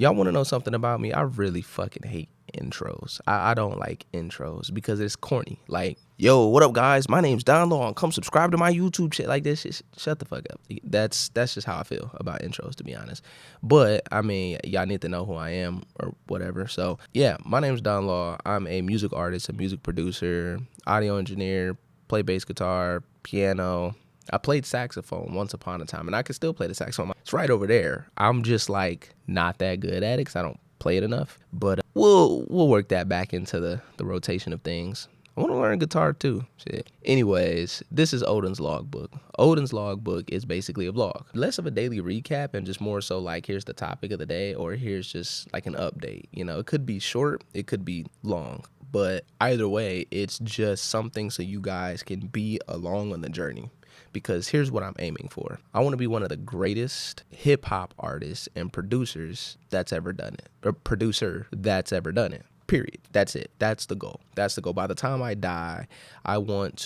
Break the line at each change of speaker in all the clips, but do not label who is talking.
Y'all want to know something about me? I really fucking hate intros. I don't like intros because it's corny. Like, yo, what up, guys? My name's Don Law, and come subscribe to my YouTube shit. Like this shit. Shut the fuck up. That's just how I feel about intros, to be honest. But I mean, y'all need to know who I am or whatever. So yeah, my name's Don Law. I'm a music artist, a music producer, audio engineer, play bass guitar, piano. I played saxophone once upon a time, and I can still play the saxophone. It's right over there. I'm just like not that good at it because I don't play it enough. But we'll work that back into the rotation of things. I want to learn guitar too. Shit. Anyways, this is Oden's Logbook. Oden's Logbook is basically a vlog. Less of a daily recap and just more so like here's the topic of the day or here's just like an update. You know, it could be short, it could be long. But either way, it's just something so you guys can be along on the journey. Because here's what I'm aiming for. I want to be one of the greatest hip hop artists and producers that's ever done it. Or producer that's ever done it. Period. That's it. That's the goal. That's the goal. By the time I die, I want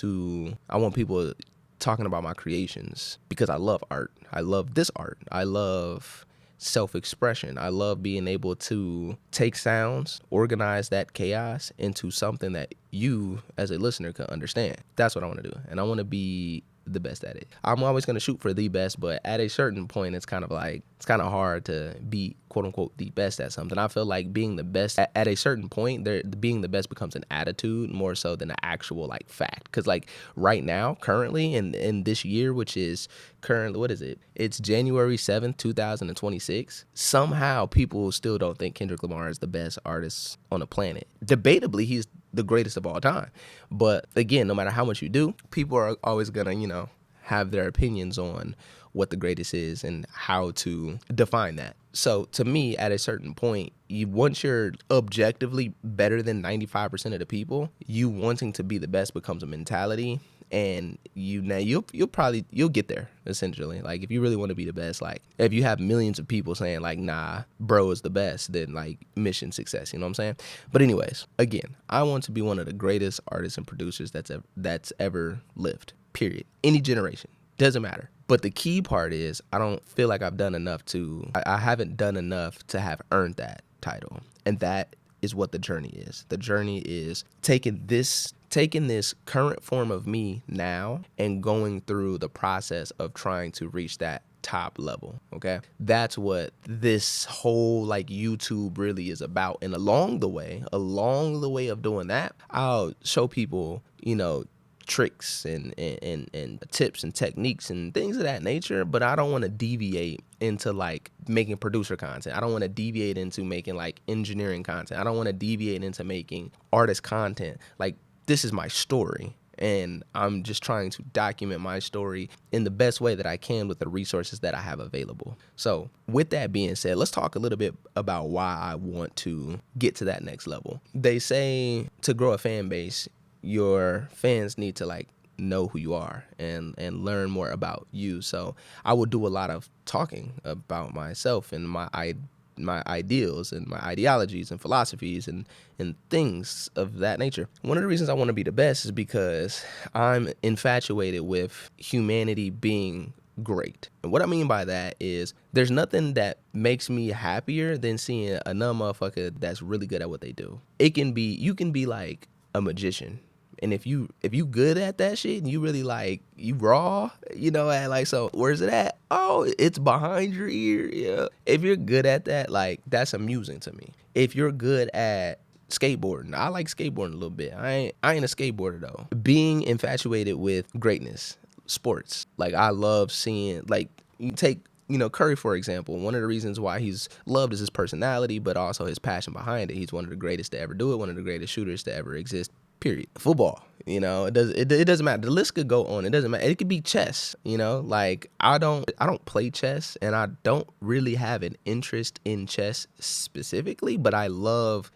people talking about my creations because I love art. I love this art. I love self-expression. I love being able to take sounds, organize that chaos into something that you as a listener can understand. That's what I want to do. And I want to be the best at it. I'm always going to shoot for the best, but at a certain point, it's kind of hard to be quote unquote the best at something. I feel like being the best at a certain point, being the best becomes an attitude more so than an actual like fact. Because like right now, currently in this year, which is currently, what is it? It's January 7th, 2026. Somehow people still don't think Kendrick Lamar is the best artist on the planet. Debatably, he's the greatest of all time. But again, no matter how much you do, people are always gonna, have their opinions on what the greatest is and how to define that. So to me, at a certain point, once you're objectively better than 95% of the people, you wanting to be the best becomes a mentality. And you'll get there essentially. Like if you really want to be the best, like if you have millions of people saying like, nah, bro is the best, then like mission success, you know what I'm saying? But anyways, again, I want to be one of the greatest artists and producers that's ever lived, period. Any generation, doesn't matter. But the key part is I don't feel like I've done enough I haven't done enough to have earned that title. And that is what the journey is. The journey is taking this current form of me now and going through the process of trying to reach that top level. Okay. That's what this whole like YouTube really is about. And along the way of doing that, I'll show people, tricks and tips and techniques and things of that nature, but I don't want to deviate into like making producer content. I don't want to deviate into making like engineering content. I don't want to deviate into making artist content. Like this is my story and I'm just trying to document my story in the best way that I can with the resources that I have available. So with that being said, let's talk a little bit about why I want to get to that next level. They say to grow a fan base, your fans need to like know who you are and learn more about you. So I will do a lot of talking about myself and my ideals and my ideologies and philosophies and things of that nature. One of the reasons I want to be the best is because I'm infatuated with humanity being great. And what I mean by that is there's nothing that makes me happier than seeing another motherfucker that's really good at what they do. You can be like a magician. And if you good at that shit and you really like, you raw, and like, so where's it at? Oh, it's behind your ear. Yeah. If you're good at that, like that's amusing to me. If you're good at skateboarding, I like skateboarding a little bit. I ain't a skateboarder though. Being infatuated with greatness, sports. Like I love seeing, like you take, Curry, for example, one of the reasons why he's loved is his personality, but also his passion behind it. He's one of the greatest to ever do it, one of the greatest shooters to ever exist. Period. Football, it doesn't matter. The list could go on. It doesn't matter. It could be chess, like I don't play chess and I don't really have an interest in chess specifically, but I love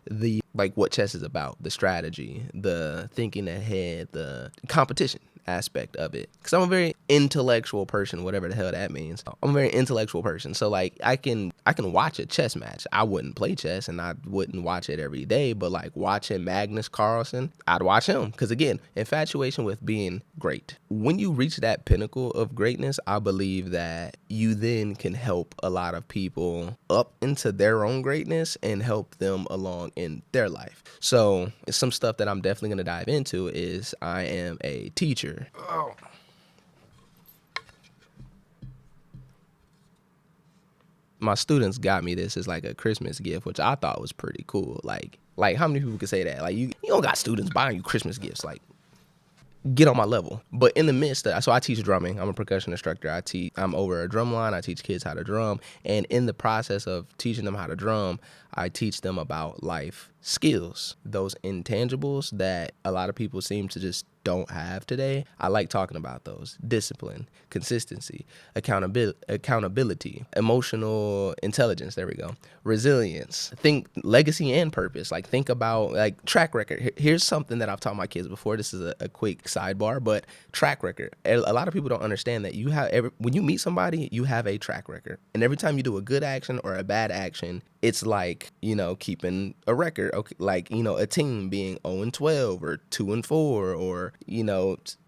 what chess is about, the strategy, the thinking ahead, the competition. aspect of it, because I'm a very intellectual person, whatever the hell that means. I'm a very intellectual person, so like I can watch a chess match. I wouldn't play chess and I wouldn't watch it every day, but like watching Magnus Carlsen, I'd watch him, because again, infatuation with being great. When you reach that pinnacle of greatness, I believe that you then can help a lot of people up into their own greatness and help them along in their life. So some stuff that I'm definitely going to dive into is I am a teacher. Oh. My students got me this as like a Christmas gift, which I thought was pretty cool. Like how many people could say that? Like you don't got students buying you Christmas gifts. Like, get on my level. But in the midst of, so I teach drumming. I'm a percussion instructor. I'm over a drum line. I teach kids how to drum. And in the process of teaching them how to drum, I teach them about life skills, those intangibles that a lot of people seem to just don't have today. I like talking about those: discipline, consistency, accountability, emotional intelligence, there we go, resilience, think legacy and purpose. Like think about like track record. Here's something that I've taught my kids before. This is a quick sidebar, but track record. A lot of people don't understand that when you meet somebody, you have a track record. And every time you do a good action or a bad action, it's like, keeping a record. Okay, like, a team being 0-12 or 2-4 or,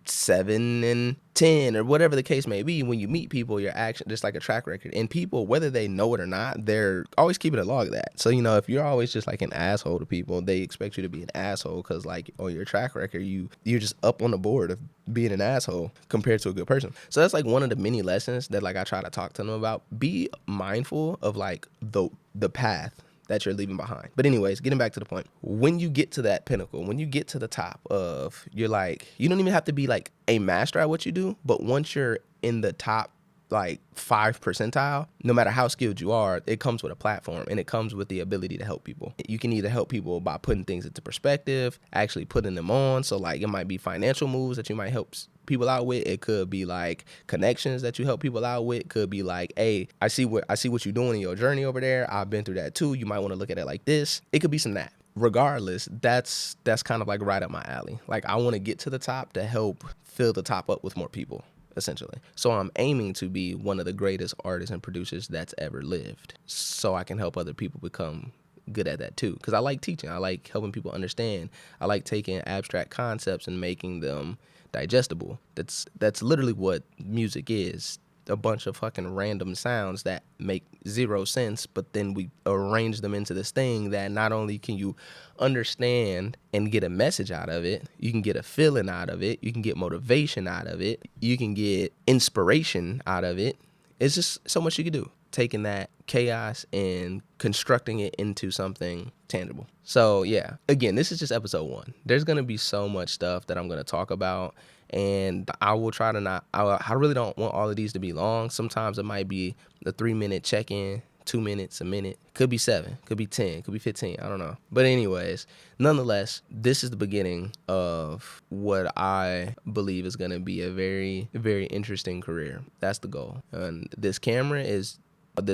7-10 or whatever the case may be. When you meet people, your action just like a track record. And people, whether they know it or not, they're always keeping a log of that. So, if you're always just like an asshole to people, they expect you to be an asshole because like on your track record, you're just up on the board of being an asshole compared to a good person. So that's like one of the many lessons that like I try to talk to them about. Be mindful of like the path that you're leaving behind. But anyways, getting back to the point, when you get to that pinnacle, when you get to the top of, you're like, you don't even have to be like a master at what you do, but once you're in the top like 5 percentile, no matter how skilled you are, it comes with a platform and it comes with the ability to help people. You can either help people by putting things into perspective, actually putting them on. So like it might be financial moves that you might help people out with. It could be like connections that you help people out with. It could be like, hey, I see what you're doing in your journey over there. I've been through that too. You might want to look at it like this. It could be some that. Regardless, that's kind of like right up my alley. Like I want to get to the top to help fill the top up with more people, essentially. So I'm aiming to be one of the greatest artists and producers that's ever lived, so I can help other people become good at that too. Because I like teaching. I like helping people understand. I like taking abstract concepts and making them digestible. That's literally what music is. A bunch of fucking random sounds that make zero sense, but then we arrange them into this thing that not only can you understand and get a message out of it, you can get a feeling out of it, you can get motivation out of it, you can get inspiration out of it. It's just so much you can do, taking that chaos and constructing it into something tangible. So yeah, again, this is just episode 1. There's going to be so much stuff that I'm going to talk about, and I will try to not, I really don't want all of these to be long. Sometimes it might be a 3-minute check-in, 2 minutes, a minute, could be 7, could be 10, could be 15, I don't know. But anyways, nonetheless, this is the beginning of what I believe is going to be a very, very interesting career. That's the goal. And this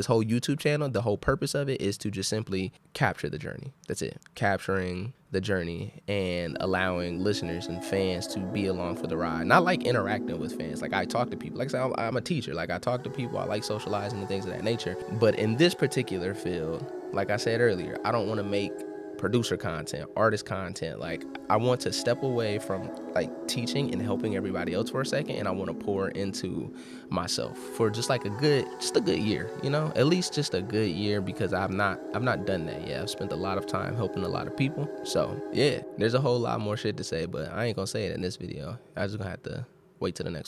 whole YouTube channel, the whole purpose of it is to just simply capture the journey. That's it. Capturing the journey and allowing listeners and fans to be along for the ride. Not like interacting with fans. Like I talk to people. Like I said, I'm a teacher. Like I talk to people. I like socializing and things of that nature. But in this particular field, like I said earlier, I don't want to make producer content, artist content. Like I want to step away from like teaching and helping everybody else for a second, and I want to pour into myself for just like a good year, at least just a good year, because I've not done that yet. I've spent a lot of time helping a lot of people. So yeah, there's a whole lot more shit to say, but I ain't gonna say it in this video. I just gonna have to wait till the next one.